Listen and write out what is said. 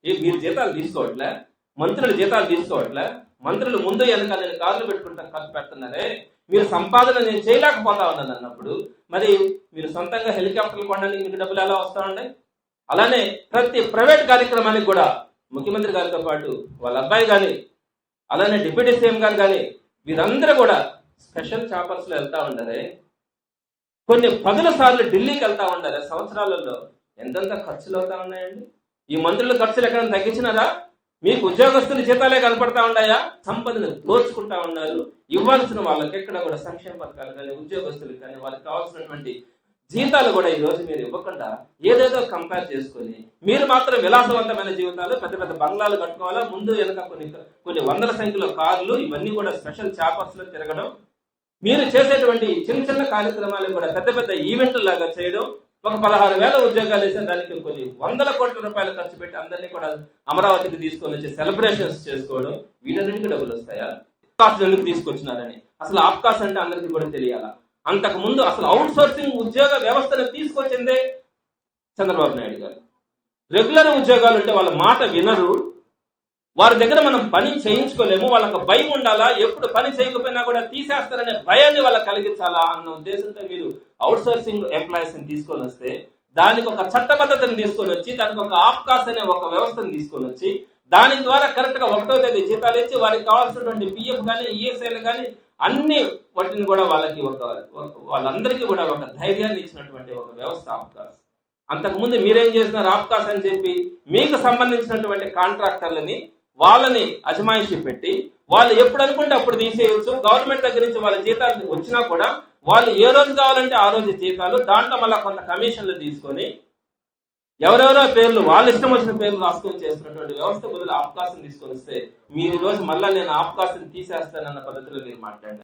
మీరు జీతాలు తీసుకోవట్లే, మంత్రులు జీతాలు తీసుకోవట్లే, మంత్రులు ముందు వెనక నేను కార్లు పెట్టుకుంటా ఖర్చు పెడుతున్నారే, మీరు సంపాదన నేను చేయలేకపోతా ఉన్నాను అన్నప్పుడు మరి మీరు సొంతంగా హెలికాప్టర్లు కొనడానికి మీకు డబ్బులు ఎలా వస్తా ఉన్నాయి? అలానే ప్రతి ప్రైవేట్ కార్యక్రమానికి కూడా ముఖ్యమంత్రి గారితో పాటు వాళ్ళ అబ్బాయి కానీ, అలానే డిప్యూటీ సీఎం గారు కానీ వీరందరూ కూడా స్పెషల్ చాపర్స్ లో వెళ్తా ఉంటారే, కొన్ని పదుల సార్లు ఢిల్లీకి వెళ్తా ఉంటారే. సంవత్సరాలలో ఎంతెంత ఖర్చులు అవుతా ఉన్నాయండి? ఈ మంత్రుల ఖర్చులు ఎక్కడైనా తగ్గించినారా? మీకు ఉద్యోగస్తుల జీతాలే కనపడతా ఉంటాయా? సంపదను దోచుకుంటా ఉన్నారు. ఇవ్వాల్సిన వాళ్ళకి ఎక్కడ కూడా సంక్షేమ పథకాలు కానీ, ఉద్యోగస్తులకు కానీ వాళ్ళకి కావాల్సినటువంటి జీతాలు కూడా ఈ రోజు మీరు ఇవ్వకుండా ఏదేదో కంపేర్ చేసుకొని మీరు మాత్రం విలాసవంతమైన జీవితాలు, పెద్ద పెద్ద బంగ్లాలు కట్టుకోవాలా, ముందు వెనక కొన్ని వందల సంఖ్యలో కార్లు, ఇవన్నీ కూడా స్పెషల్ చాపర్స్ లో తిరగడం, మీరు చేసేటువంటి చిన్న చిన్న కార్యక్రమాలు కూడా పెద్ద పెద్ద ఈవెంట్లు లాగా చేయడం, ఒక 16,000 ఉద్యోగాలు వేసే దానికి కొన్ని వందల కోట్ల రూపాయలు ఖర్చు పెట్టి అందరినీ కూడా అమరావతికి తీసుకొని వచ్చి సెలబ్రేషన్స్ చేసుకోవడం, వీటన్నిటికీ డబ్బులు వస్తాయా? ఆప్కాస్ ఎందుకు తీసుకొచ్చినారని అసలు ఆప్కాస్ అంటే అందరికీ కూడా తెలియాలా. అంతకు ముందు అసలు అవుట్ సోర్సింగ్ ఉద్యోగ వ్యవస్థను తీసుకొచ్చిందే చంద్రబాబు నాయుడు గారు. రెగ్యులర్ ఉద్యోగాలు ఉంటే వాళ్ళ మాట వినరు, వారి దగ్గర మనం పని చేయించుకోలేము, వాళ్ళకి భయం ఉండాలా, ఎప్పుడు పని చేయకపోయినా కూడా తీసేస్తారనే భయాన్ని వాళ్ళకి కలిగించాలా అన్న ఉద్దేశంతో మీరు అవుట్ సోర్సింగ్ ఎంప్లాయీస్ ని తీసుకొని వస్తే, దానికి ఒక చట్టబద్ధతను తీసుకొని వచ్చి, దానికి ఒక ఆప్కాస్ అనే ఒక వ్యవస్థను తీసుకొని వచ్చి, దాని ద్వారా కరెక్ట్ గా 1వ తేదీ జీతాలు ఇచ్చి వారికి కావాల్సినటువంటి పిఎఫ్ కానీ, ఈఎస్ఐలు కానీ అన్ని వాటిని కూడా వాళ్ళందరికీ కూడా ఒక ధైర్యాన్ని ఇచ్చినటువంటి ఒక వ్యవస్థ ఆప్కాస్. అంతకుముందు మీరేం చేసినారు? ఆప్కాస్ అని చెప్పి మీకు సంబంధించినటువంటి కాంట్రాక్టర్లని వాళ్ళని అజమాయిషి పెట్టి వాళ్ళు ఎప్పుడు అనుకుంటే అప్పుడు తీసేయచ్చు. గవర్నమెంట్ దగ్గర నుంచి వాళ్ళ జీతాలు వచ్చినా కూడా వాళ్ళు ఏ రోజు కావాలంటే ఆ రోజు జీతాలు, దాంట్లో మళ్ళీ కొంత కమిషన్లు తీసుకొని ఎవరెవరో పేర్లు వాళ్ళ ఇష్టం వచ్చిన పేర్లు రాసుకొని చేస్తున్నటువంటి వ్యవస్థ బదులు ఆప్కాసం తీసుకొని వస్తే మీరు ఈ రోజు మళ్ళీ నేను ఆప్కాసం తీసేస్తానన్న పద్ధతిలో మీరు మాట్లాడారు.